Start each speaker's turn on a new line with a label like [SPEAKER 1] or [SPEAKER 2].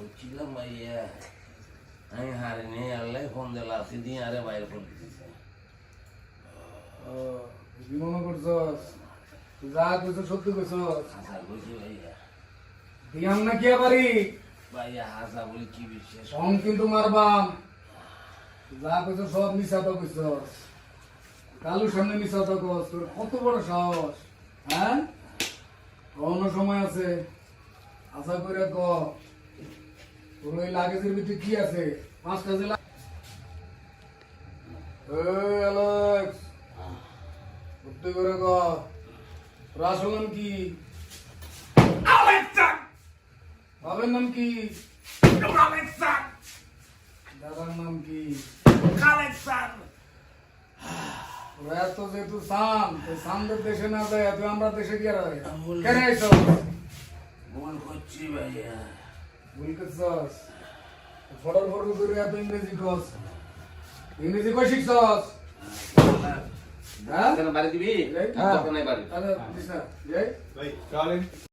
[SPEAKER 1] বুঝছিলাম ভাইয়া আমি হারিনি আল্লাহ ফোন দিলা আসি দিয়ে আরে বাইরে করে দিতেছে
[SPEAKER 2] কি মনে করছস তুই যা কইছস সত্যি কইছস
[SPEAKER 1] হাসা বুঝি ভাইয়া
[SPEAKER 2] দিয়াম না কি পারি
[SPEAKER 1] ভাইয়া হাসা বলি কি বিশেষ
[SPEAKER 2] সম কিন্তু মারবাম যা কইছস সব মিছা তো কইছস কালুর সামনে মিছা তো কইছস তোর কত বড় সাহস হ্যাঁ কোন সময় আছে আশা করে ক তোর ওই লাগেজের ভিতরে কি আছে 5টা জেলা এই অ্যালেক্স সত্যি করে ক তোর আসল নাম কি
[SPEAKER 1] আলেক্সান
[SPEAKER 2] বাবার নাম কি
[SPEAKER 1] আলেক্সান
[SPEAKER 2] দাদার নাম কি
[SPEAKER 1] আলেক্সান
[SPEAKER 2] ওরা এত যেহেতু সান সানদের দেশে না যায় তুই আমরা দেশে গিয়ে রায়
[SPEAKER 1] বললাম।
[SPEAKER 2] কেন আইস
[SPEAKER 1] ভুল করছি ভাইয়া
[SPEAKER 2] ভুল করছস ফটর ফটর করে এত ইংরেজি কস ইংরেজি কই শিখছস হ্যাঁ
[SPEAKER 1] বাড়ি দিবি
[SPEAKER 2] হ্যাঁ
[SPEAKER 1] দোকানে বাড়ি
[SPEAKER 2] তাহলে দিস না যাই
[SPEAKER 3] ভাই চলেন